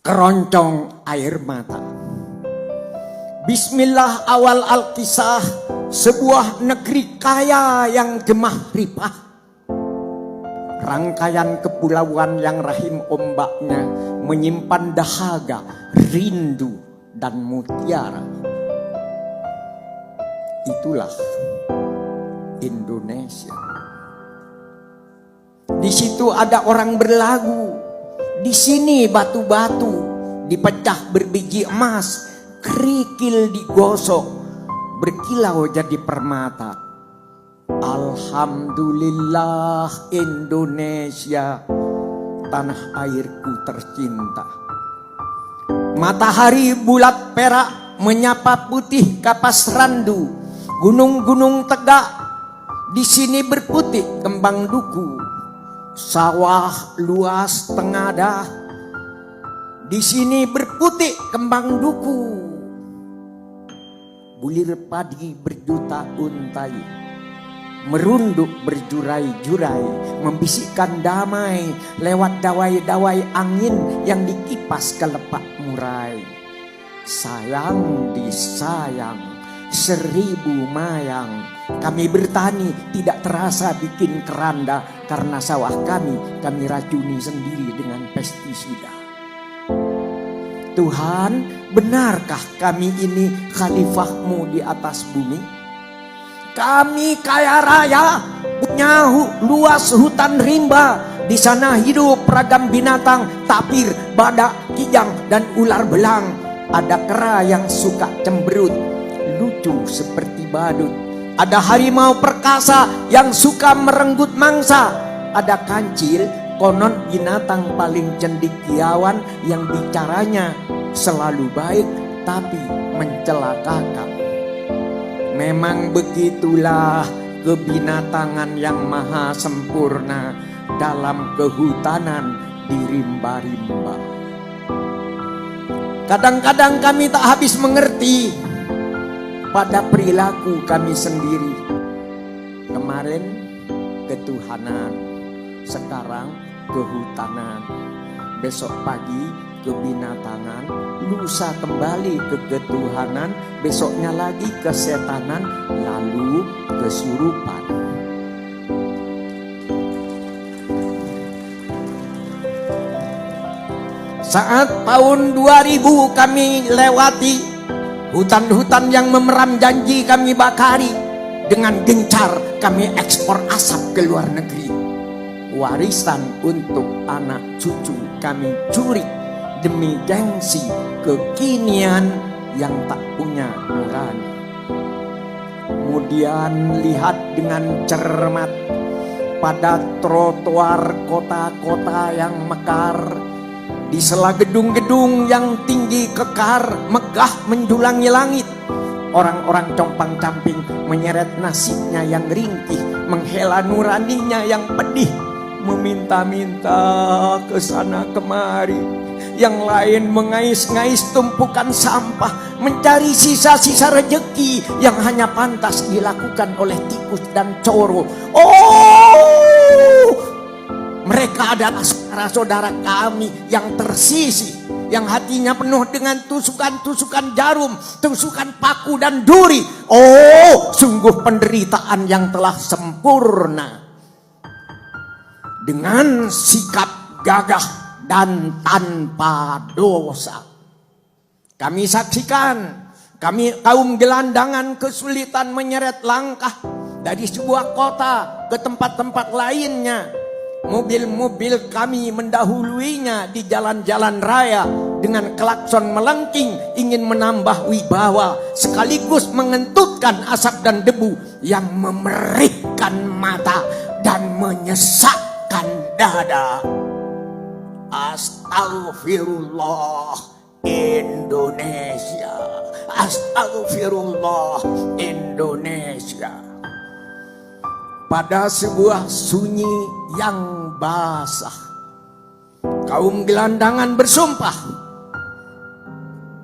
keroncong air mata. Bismillah awal al-kisah, sebuah negeri kaya yang gemah ripah. Rangkaian kepulauan yang rahim ombaknya menyimpan dahaga, rindu, dan mutiara. Itulah Indonesia. Di situ ada orang berlagu. Di sini batu-batu dipecah berbiji emas, kerikil digosok, berkilau jadi permata. Alhamdulillah Indonesia, tanah airku tercinta. Matahari bulat perak menyapa putih kapas randu. Gunung-gunung tegak, di sini berputih kembang duku. Sawah luas tengadah, di sini berputih kembang duku. Bulir padi berjuta untai, merunduk berjurai-jurai, membisikkan damai lewat dawai-dawai angin yang dikipas ke lepak murai. Sayang disayang, 1000 mayang. Kami bertani tidak terasa bikin keranda, karena sawah kami racuni sendiri dengan pestisida. Tuhan, benarkah kami ini khalifahmu di atas bumi? Kami kaya raya, punya luas hutan rimba. Di sana hidup ragam binatang, tapir, badak, kijang, dan ular belang. Ada kera yang suka cemberut, lucu seperti badut. Ada harimau perkasa yang suka merenggut mangsa. Ada kancil, konon binatang paling cendekiawan, yang bicaranya selalu baik tapi mencelakakan. Memang begitulah kebinatangan yang maha sempurna dalam kehutanan di rimba-rimba. Kadang-kadang kami tak habis mengerti pada perilaku kami sendiri. Kemarin ketuhanan, sekarang kehutanan, besok pagi kebinatangan, lusa kembali ke ketuhanan, besoknya lagi kesetanan, lalu kesurupan. Saat tahun 2000 kami lewati hutan-hutan yang memeram janji kami bakari. Dengan gencar kami ekspor asap ke luar negeri. Warisan untuk anak cucu kami curi demi gengsi kekinian yang tak punya nurani. Kemudian lihat dengan cermat pada trotoar kota-kota yang mekar. Di sela gedung-gedung yang tinggi kekar, megah menjulangi langit. Orang-orang compang-camping menyeret nasibnya yang ringkih, menghela nuraninya yang pedih, meminta-minta ke sana kemari. Yang lain mengais-ngais tumpukan sampah, mencari sisa-sisa rejeki yang hanya pantas dilakukan oleh tikus dan coro. Mereka adalah saudara-saudara kami yang tersisih, yang hatinya penuh dengan tusukan-tusukan jarum, tusukan paku dan duri. Sungguh penderitaan yang telah sempurna. Dengan sikap gagah dan tanpa dosa, kami saksikan, kami kaum gelandangan kesulitan menyeret langkah dari sebuah kota ke tempat-tempat lainnya. Mobil-mobil kami mendahuluinya di jalan-jalan raya dengan klakson melengking, ingin menambah wibawa sekaligus mengentutkan asap dan debu yang memerihkan mata dan menyesakkan dada. Astagfirullah Indonesia, astagfirullah Indonesia. Pada sebuah sunyi yang basah, kaum gelandangan bersumpah,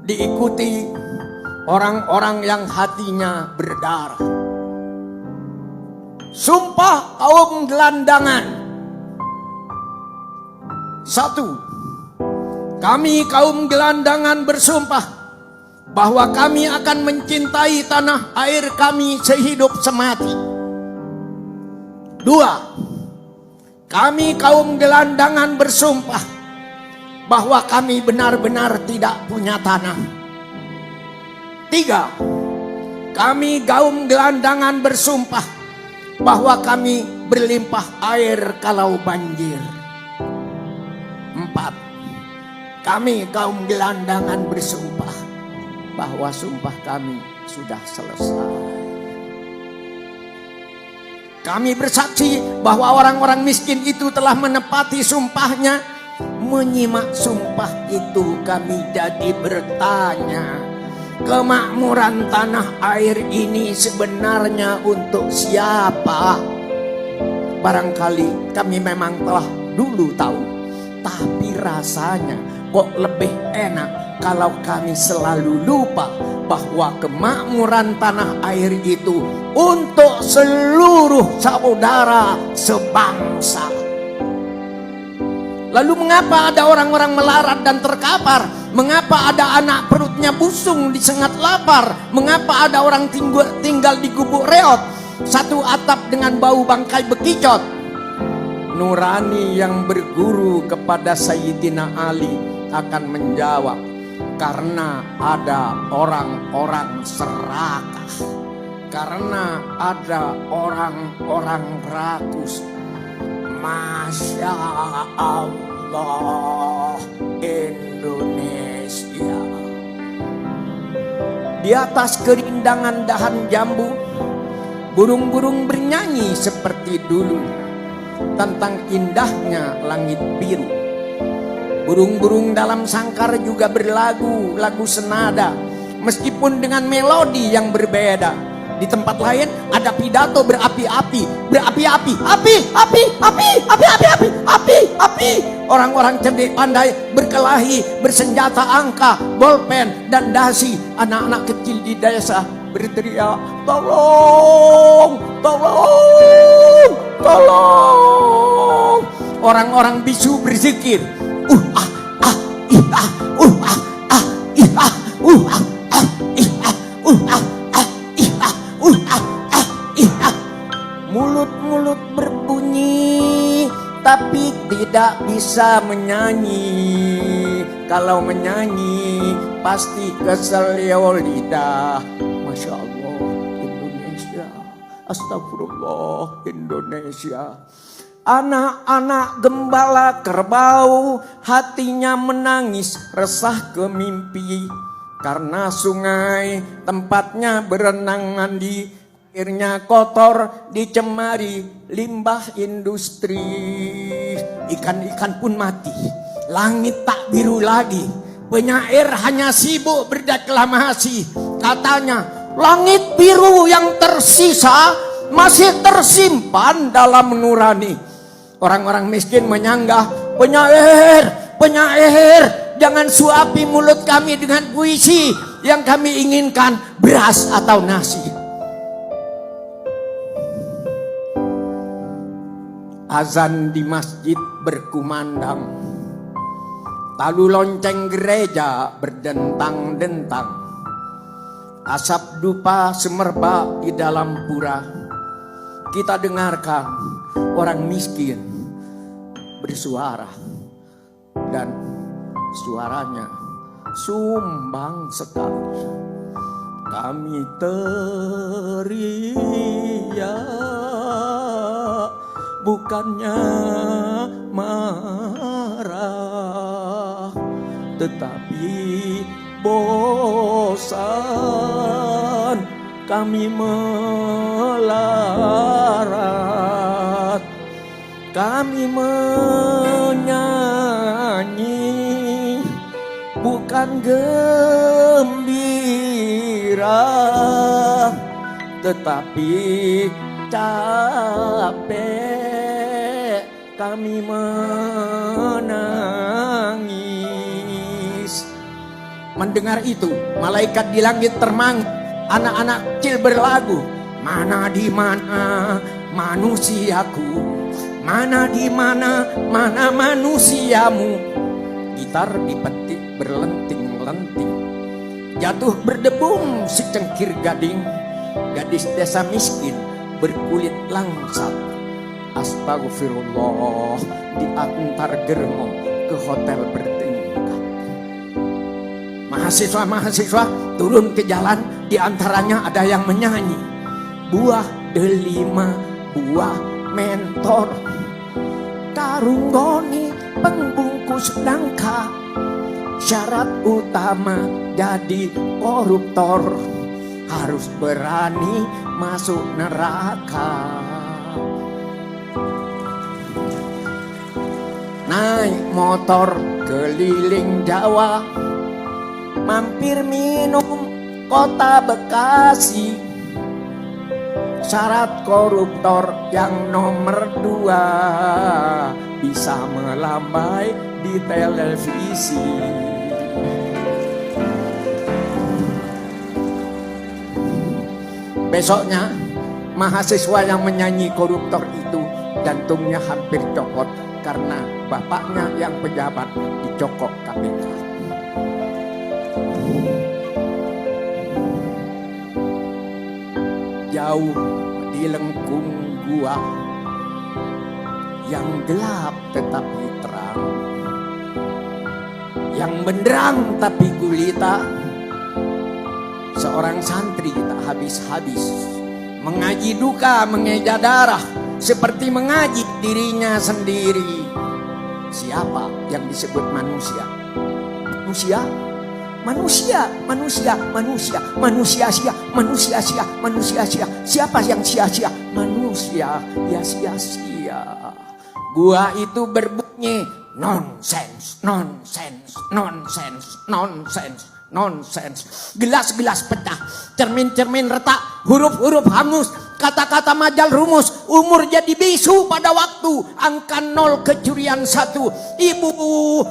diikuti orang-orang yang hatinya berdarah. Sumpah kaum gelandangan. 1. Kami kaum gelandangan bersumpah bahwa kami akan mencintai tanah air kami sehidup semati. 2. Kami kaum gelandangan bersumpah bahwa kami benar-benar tidak punya tanah. 3. Kami kaum gelandangan bersumpah bahwa kami berlimpah air kalau banjir. 4. Kami kaum gelandangan bersumpah bahwa sumpah kami sudah selesai. Kami bersaksi bahwa orang-orang miskin itu telah menepati sumpahnya. Menyimak sumpah itu kami jadi bertanya, kemakmuran tanah air ini sebenarnya untuk siapa? Barangkali kami memang telah dulu tahu, tapi rasanya kok lebih enak kalau kami selalu lupa bahwa kemakmuran tanah air itu untuk seluruh saudara sebangsa. Lalu mengapa ada orang-orang melarat dan terkapar? Mengapa ada anak perutnya busung disengat lapar? Mengapa ada orang tinggal di gubuk reot, satu atap dengan bau bangkai bekicot? Nurani yang berguru kepada Sayyidina Ali akan menjawab, karena ada orang-orang serakah, karena ada orang-orang rakus. Masya Allah, Indonesia. Di atas kerindangan dahan jambu, burung-burung bernyanyi seperti dulu tentang indahnya langit biru. Burung-burung dalam sangkar juga berlagu, lagu senada, meskipun dengan melodi yang berbeda. Di tempat lain ada pidato berapi-api, berapi-api, api. Orang-orang cerdik pandai berkelahi, bersenjata angka, bolpen dan dasi. Anak-anak kecil di desa berteriak, tolong, tolong, tolong. Orang-orang bisu berzikir, mulut-mulut berbunyi tapi tidak bisa menyanyi. Kalau menyanyi pasti kesel lidah. Masya Allah Indonesia, astagfirullah Indonesia. Anak-anak gembala kerbau hatinya menangis resah ke mimpi, karena sungai tempatnya berenang mandi airnya kotor dicemari limbah industri. Ikan-ikan pun mati, langit tak biru lagi, penyair hanya sibuk berdeklamasi. Katanya langit biru yang tersisa masih tersimpan dalam nurani. Orang-orang miskin menyanggah, penyair, penyair, jangan suapi mulut kami dengan puisi. Yang kami inginkan beras atau nasi. Azan di masjid berkumandang, talu lonceng gereja berdentang-dentang, asap dupa semerbak di dalam pura. Kita dengarkan orang miskin bersuara, dan suaranya sumbang sekali. Kami teriak bukannya marah, tetapi bosan kami melarat. Kami menyanyi bukan gembira, tetapi capek kami menangis. Mendengar itu, malaikat di langit termangu. Anak-anak kecil berlagu, mana di mana manusiaku, mana di mana manusiamu. Di gitar dipetik berlenting-lenting. Jatuh berdebum si cengkir gading, gadis desa miskin berkulit langsat. Astagfirullah, diantar germo ke hotel bertingkat. Mahasiswa-mahasiswa turun ke jalan, diantaranya ada yang menyanyi. Buah delima, buah mentor, karunggoni pembungkus nangka. Syarat utama jadi koruptor, harus berani masuk neraka. Naik motor keliling Jawa, mampir minum kota Bekasi. Syarat koruptor yang nomor 2, bisa melambai di televisi. Besoknya mahasiswa yang menyanyi koruptor itu jantungnya hampir copot karena bapaknya yang pejabat dicokok KPK. Jauh di lengkung gua yang gelap tetapi terang, yang benderang tapi gulita, seorang santri tak habis-habis mengaji duka, mengeja darah, seperti mengaji dirinya sendiri. Siapa yang disebut manusia? Manusia, manusia, manusia, manusia, manusia sia, manusia sia, manusia sia. Siapa yang sia-sia? Manusia ya sia-sia. Gua itu berbunyi nonsense, nonsense, nonsense, nonsense, nonsense. Gelas-gelas pecah, cermin-cermin retak, huruf-huruf hangus, kata-kata majal rumus, umur jadi bisu pada waktu, angka 0 kecurian 1. Ibu,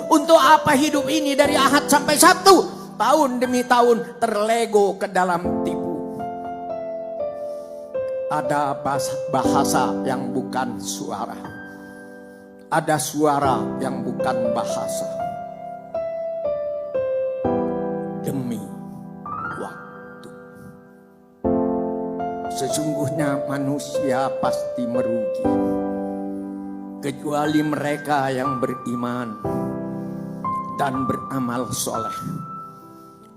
untuk apa hidup ini dari Ahad sampai Sabtu? Tahun demi tahun terlego ke dalam tipu. Ada bahasa yang bukan suara, ada suara yang bukan bahasa. Demi waktu, sesungguhnya manusia pasti merugi, kecuali mereka yang beriman dan beramal soleh,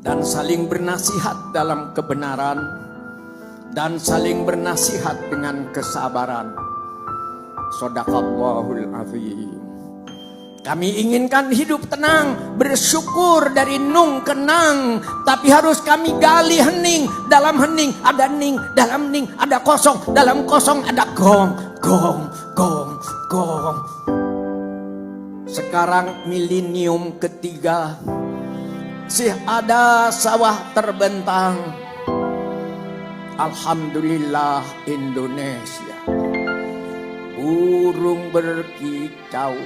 dan saling bernasihat dalam kebenaran, dan saling bernasihat dengan kesabaran. Shadaqallahul azim. Kami inginkan hidup tenang, bersyukur dari nung ke nang, tapi harus kami gali hening. Dalam hening ada ning, dalam ning ada kosong, dalam kosong ada gong, gong, gong, gong. Sekarang milenium ketiga, sih ada sawah terbentang. Alhamdulillah Indonesia, burung berkicau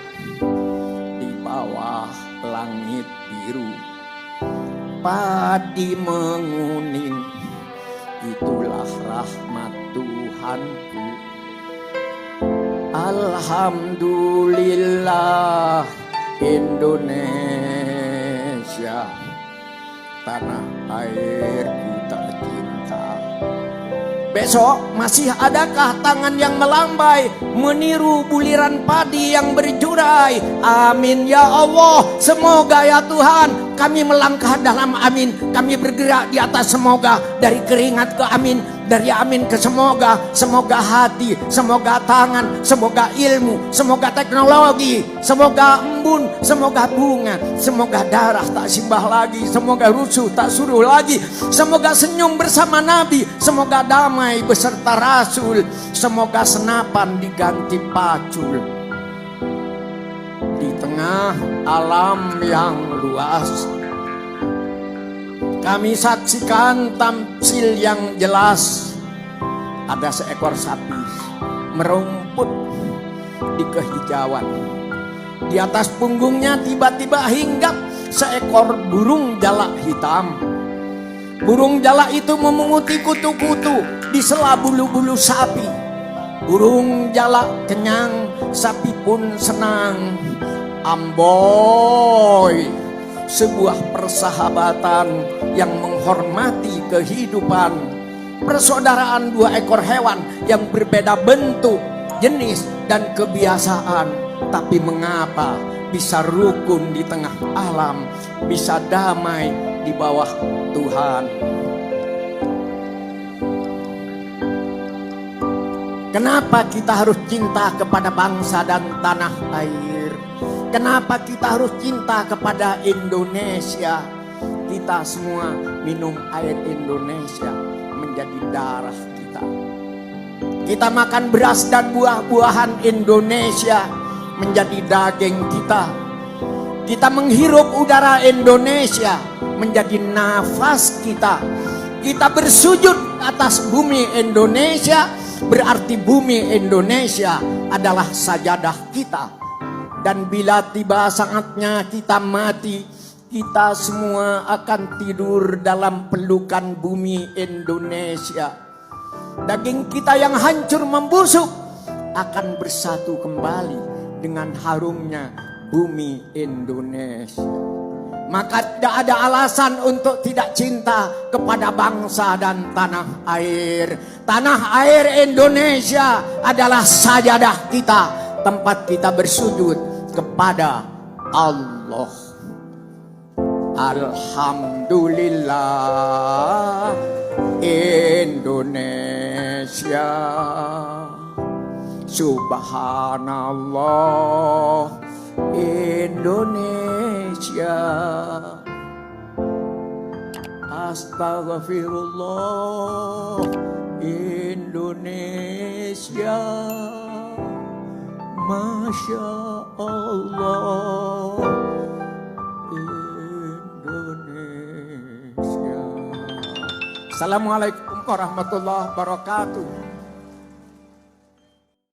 di bawah langit biru, padi menguning, itulah rahmat Tuhanku. Alhamdulillah Indonesia, tanah airku tercinta. Besok masih adakah tangan yang melambai meniru buliran padi yang berjurai? Amin ya Allah. Semoga ya Tuhan, kami melangkah dalam amin. Kami bergerak di atas semoga, dari keringat ke amin, dari amin ke semoga. Semoga hati, semoga tangan, semoga ilmu, semoga teknologi, semoga embun, semoga bunga, semoga darah tak simbah lagi, semoga rusuh tak suruh lagi, semoga senyum bersama Nabi, semoga damai beserta Rasul, semoga senapan diganti pacul. Di tengah alam yang luas, kami saksikan tamsil yang jelas. Ada seekor sapi merumput di kehijauan. Di atas punggungnya tiba-tiba hinggap seekor burung jalak hitam. Burung jalak itu memunguti kutu-kutu di sela bulu-bulu sapi. Burung jalak kenyang, sapi pun senang. Amboy, sebuah persahabatan yang menghormati kehidupan. Persaudaraan dua ekor hewan yang berbeda bentuk, jenis, dan kebiasaan. Tapi mengapa bisa rukun di tengah alam, bisa damai di bawah Tuhan? Kenapa kita harus cinta kepada bangsa dan tanah air? Kenapa kita harus cinta kepada Indonesia? Kita semua minum air Indonesia menjadi darah kita. Kita makan beras dan buah-buahan Indonesia menjadi daging kita. Kita menghirup udara Indonesia menjadi nafas kita. Kita bersujud atas bumi Indonesia, berarti bumi Indonesia adalah sajadah kita. Dan bila tiba saatnya kita mati, kita semua akan tidur dalam pelukan bumi Indonesia. Daging kita yang hancur membusuk akan bersatu kembali dengan harumnya bumi Indonesia. Maka tidak ada alasan untuk tidak cinta kepada bangsa dan tanah air. Tanah air Indonesia adalah sajadah kita, tempat kita bersujud kepada Allah. Alhamdulillah Indonesia, Subhanallah Indonesia, Astagfirullah Indonesia, Masya Allah Indonesia. Assalamualaikum warahmatullahi wabarakatuh.